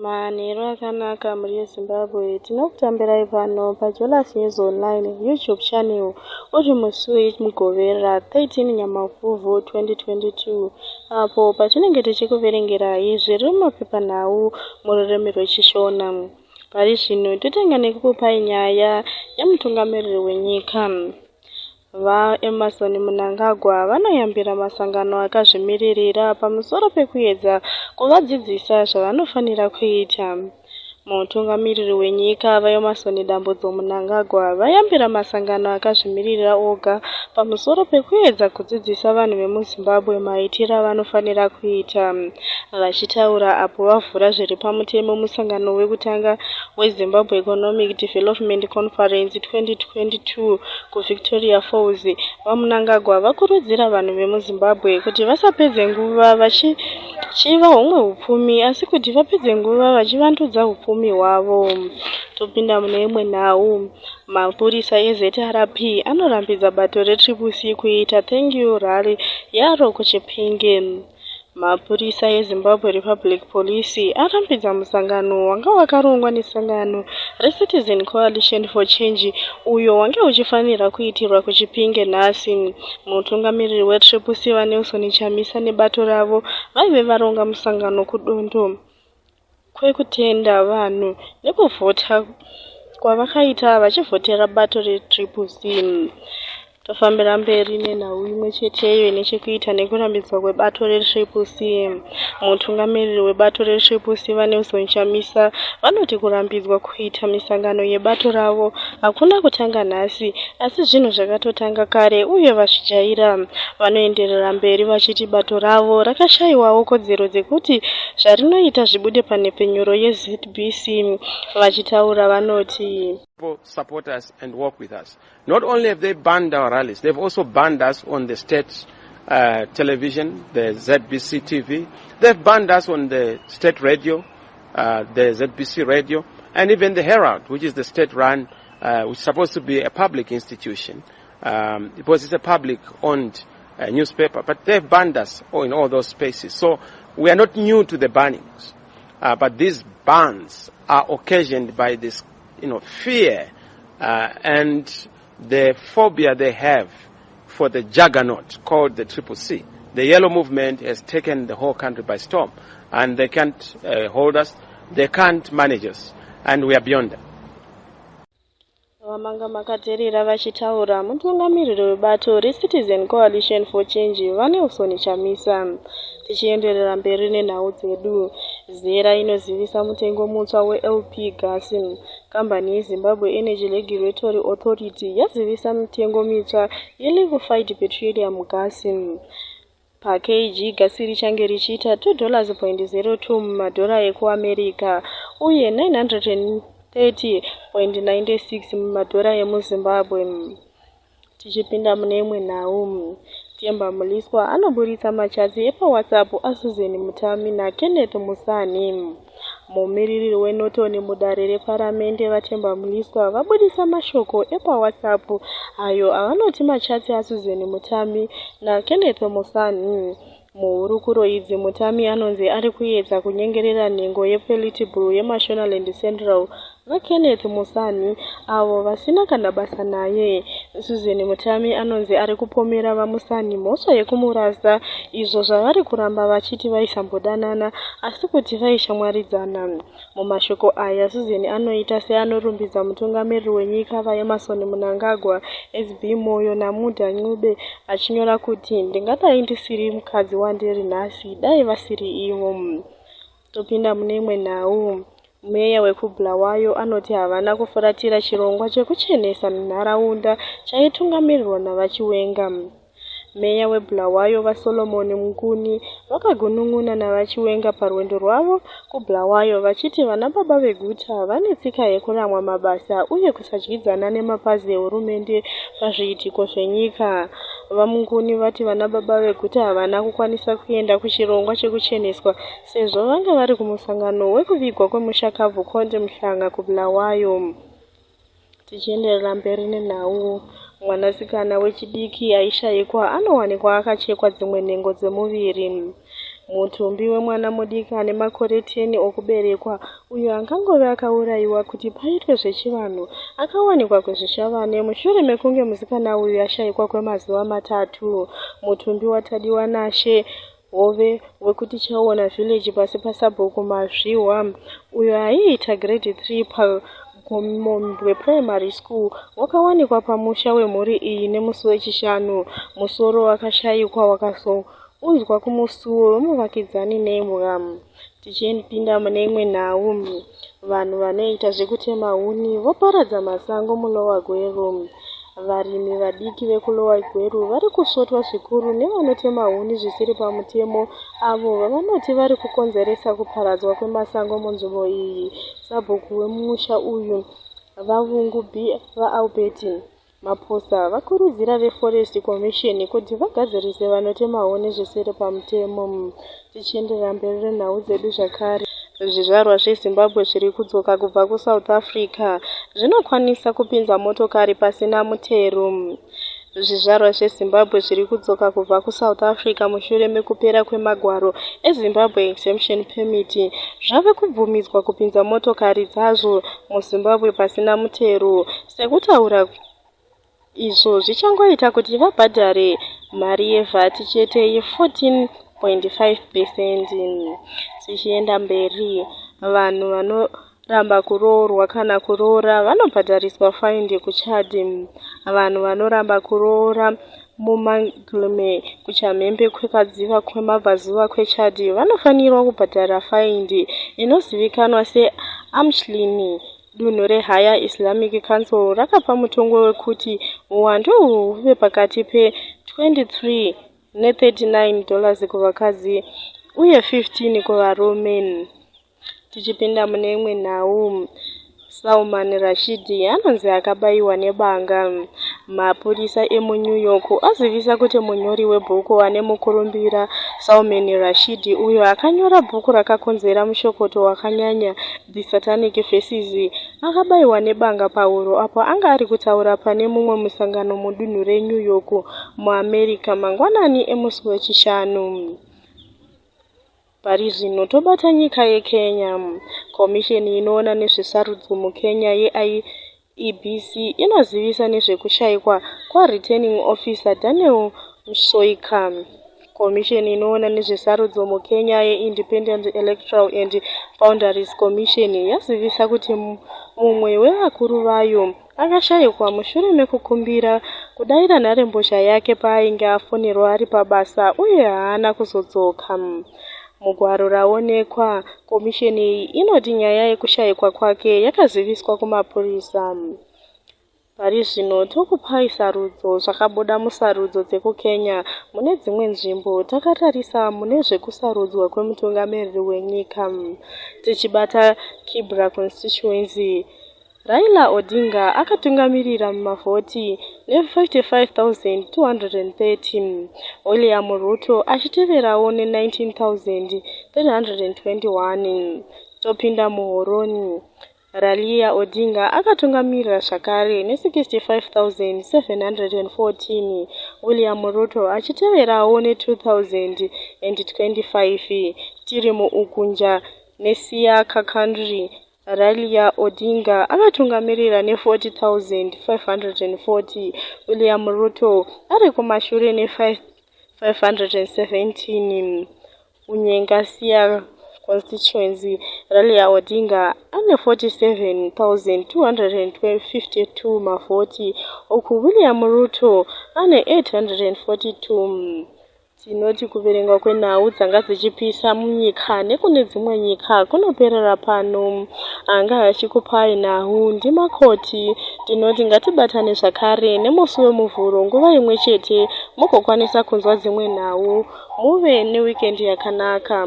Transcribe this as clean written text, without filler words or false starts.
Manheru akanaka muri Zimbabwe. Tinokutambirai pano paJolas News Online YouTube channel uri musi wemugovera 13 Nyamavhuvhu 2022 apo patinenge tichikuverengerai zviri mumapepanhau mururimi rwechishona. Pari zvino totanga nekukupai nyaya yemutungamiriri wenyika. VaNelson Mnangagwa vanoyambira masangano akazvimiririra pamusoro pekuedza kuvadzidzisa zvavanofanira kuita. Mutungamiriri wenyika VaNelson Mnangagwa vayambira masangano akazvimiririra oga pamusoro pekuedza kudzidzisa vanhu vemuZimbabwe maitiro avanofanira kuita. Vachitaura apo vavhura zviri pamutemo musangano wekutanga weZimbabwe Economic Development Conference 2022 kuVictoria Falls, vaMnangagwa vakurudzira vanhu vemuZimbabwe kuti vasapedze nguva vachiva humwe hupfumi asi kuti vapedze nguva vachivandudza hupfumi hwavo. Topinda mune imwe nhau. Mapurisa eZRP anorambidza bato reCCC kuita thank you rally yaro kuChipinge. Mapurisa eZimbabwe Republic Police arambidza musangano wanga wakarongwa nesangano reCitizen Coalition for Change uyo wange uchifanira kuitirwa kuChipinge nhasi. Mutungamiriri weCCC VaNelson Chamisa nebato ravo vaive varonga musangano kudondo kwekutenda vanhu nekuvhota kwavakaita vachivhotera bato reCCC. Tofambira mberi nenhau imwe cheteyo inechekuita nekurambidzwa kwebato reCCC. Mutungamiriri webato reCCC VaNelson Chamisa vanoti kurambidzwa kuita misangano yebato ravo hakuna kutanga nhasi asi zvinhu zvakatotanga kare uye vazvijaira. Vanoenderera mberi vachiti bato ravo rakashayiwawo kodzero dzekuti zvarinoita zvibude panhepfenyuro yeZBC. Vachitaura vanoti support us and work with us. Not only have they banned our rallies, they've also banned us on the state television, the ZBC TV. They've banned us on the state radio, the ZBC radio, and even the Herald, which is the state-run, which is supposed to be a public institution, because it's a public-owned newspaper. But they've banned us in all those spaces. So we are not new to the bannings, but these bans are occasioned by this fear and the phobia they have for the juggernaut called the CCC. The yellow movement has taken the whole country by storm, and they can't hold us, they can't manage us, and we are beyond them. Vamanga makaterera vachitaura mutungamiriri webato reCitizen Coalition for Change VaNelson Chamisa. Tichienderera mberi nenhau dzedu. Zera inozivisa mutengo mutsva weLP gas. Kambani yeZimbabwe Energy Regulatory Authority yazivisa mitengo mitsva yeliquefied petroleum gas. Pa kg gasi richange richiita $2.02 mumadhora ekuAmerica uye 930.96 mumadhora emuZimbabwe. Tichipinda mune imwe nhau. Temba Muliswa anoburitsa machatsi epaWhatsApp aSusan Mutami naKenneth Musani. Mumiriri weNotoni mudare reparamende vaTemba Muliswa vabudisa mashoko epaWhatsApp ayo avanoti machatsi aSusan Mutami naKenneth Musani. Muhurukuro idzi Mutami anonzi ari kuedza kunyengerera nhengo yePolitburo yeMashonaland Central naKenneth Musani avo vasina kana basa naye. Susan Mutami anonzi ari kupomera vaMusani mhosva yekumurasa izvo zvavari kuramba vachiti vaisambodanana asi kuti vaishamwaridzana. Mumashoko aya Susan anoita seanorumbidza mutungamiriri wenyika VaNelson Mnangagwa SB Moyo naMudha Ncube achinyora kuti ndingadai ndisiri mukadzi wandiri nhasi dai vasiri ivo. Topinda mune imwe nhau. Meya wekuBulawayo anoti havana kufuratira chirongwa chekuchenesa nharaunda chaitungamirirwa navachiwenga. Meya weBulawayo vaSolomon Mukuni vakagunun'una navachiwenga parwendo rwavo kuBulawayo vachiti vanababa veguta vane tsika yekuramwa mabasa uye kusadyidzana nemapazi ehurumende pazviitiko zvenyika. VaMukuni vati vanababa veguta havana kukwanisa kuenda kuchirongwa chekucheneswa sezvo vanga vari kumusangano wekuvigwa kwemushakabvu Konde Muhlanga kuBulawayo. Tichienderera mberi nenhau. Mwanasikana wechidiki aishayikwa anowanikwa akachekwa dzimwe nhengo dzemuviri. Mutumbi wemwana mudiki ane makore 10 okuberekwa uyo angangove akaurayiwa kuti paitwe zvechivanhu akawanikwa kwezvishavane mushure mekunge musikana uyu ashayikwa kwemazuva 3. Mutumbi watadiwa nashe hove wekuti chaona village pasi pasabhuku mazviwa uyo aiita grade 3 paGomondwe primary school wakawanikwa pamusha wemhuri iyi nemusi wechishanu. Musoro wakashayikwa wakazounzwa kumusuwo wemuvakidzani nembwa. Tichipinda mune imwe nhau, vanhu vanoita zvekutema huni voparadza masango mulowa gweru. Varimi vadiki vekulowa gweru vari kusvotwa zvikuru nevanotema huni zvisiri pamutemo avo vavanoti vari kukonzeresa kuparadzwa kwemasango munzvimbo iyi. Sabhuku wemusha uyu Vavungu B. vaAlbert Maposa vakurudzira veForest Commission kuti vagadzirise vanotema huni zvisiri pamutemo. Tichienderera mberi nhau dzedu zvakare. Zvizvarwa zveZimbabwe zviri kudzoka kubva kuSouth Africa zvinokwanisa kupinza motokari pasina mutero. Zvizvarwa zveZimbabwe zviri kudzoka kubva kuSouth Africa mushure mekupera kwemagwaro eZimbabwe Exemption Permit zvave kubvumidzwa kupinza motokari dzazvo muZimbabwe pasina mutero. Sekutaura izvo zvichangoita kuti vabhadhare mari yeVAT chete ye14.5%. Tichienda mberi, vanhu vanoramba kuroorwa kana kuroora vanobhadhariswa faini kuChad. Vanhu vanoramba kuroora muMangleme kuchamhembe kwekadziva kwemabvazuva kweChad vanofanirwa kubhadhara faini inozivikanwa seAmshlini. Dunhu reHigher Islamic Council rakapa mutongo wekuti uwandu huve pakati pe$23 ne$39 kuvakadzi uye $15 kuvarume. Tichipinda mune imwe nhau, Salman Rashidi anonzi akabayiwa nebanga. Mapurisa emuNew York azivisa kuti munyori webhuku ane mukurumbira Salman Rashidi uyo akanyora bhuku rakakonzera mushokoto wakanyanya The Satanic Verses akabayiwa nebanga pahuro apo anga ari kutaura pane mumwe musangano mudunhu reNew York muAmerica mangwanani emusi wechishanu. Pari zvino tobata nyika yeKenya. Komisheni inoona nezvesarudzo muKenya yeIEBC inozivisa nezvekushayikwa kwaReturning Officer Daniel Mshoika. Komisheni inoona nezvesarudzo muKenya yeIndependent Electoral and Boundaries Commission yazivisa kuti mumwe wevakuru vayo akashayikwa mushure mekukumbira kudayira nharembozha yake paainge afonerwa ari pabasa uye haana kuzodzoka. Mugwaro raonekwa, komisheni iyi inoti nyaya yekushayikwa kwake yakaziviswa kumapurisa. Pari zvino tokupai sarudzo zvakabuda musarudzo dzekuKenya mune dzimwe nzvimbo takatarisa mune zvekusarudzwa kwemutungamiriri wenyika. Tichibata Kibra constituency, Raila Odinga akatungamirira mumavhoti ne55,213, William Ruto achiteverawo ne19,321. Topinda muHoroni, Raila Odinga akatungamirira zvakare ne65,714, William Ruto achiteverawo ne2,025. Tiri muUgunja neSiaya Country, Raila Odinga akatungamirira ne40,540, William Ruto ari kumashure ne517. Unyenga Siaya constituency, Raila Odinga ane 47,252 mavhoti uku William Ruto ane 842. Tinoti kuverengwa kwenhau dzanga dzichipisa munyika nekune dzimwe nyika kunoperera pano. Anga achikupai nhau ndimakoti. Tinoti ngatibatane zvakare nemusi wemuvhuro nguva imwe chete mugokwanisa kunzwa dzimwe nhau. Muve neweekend yakanaka.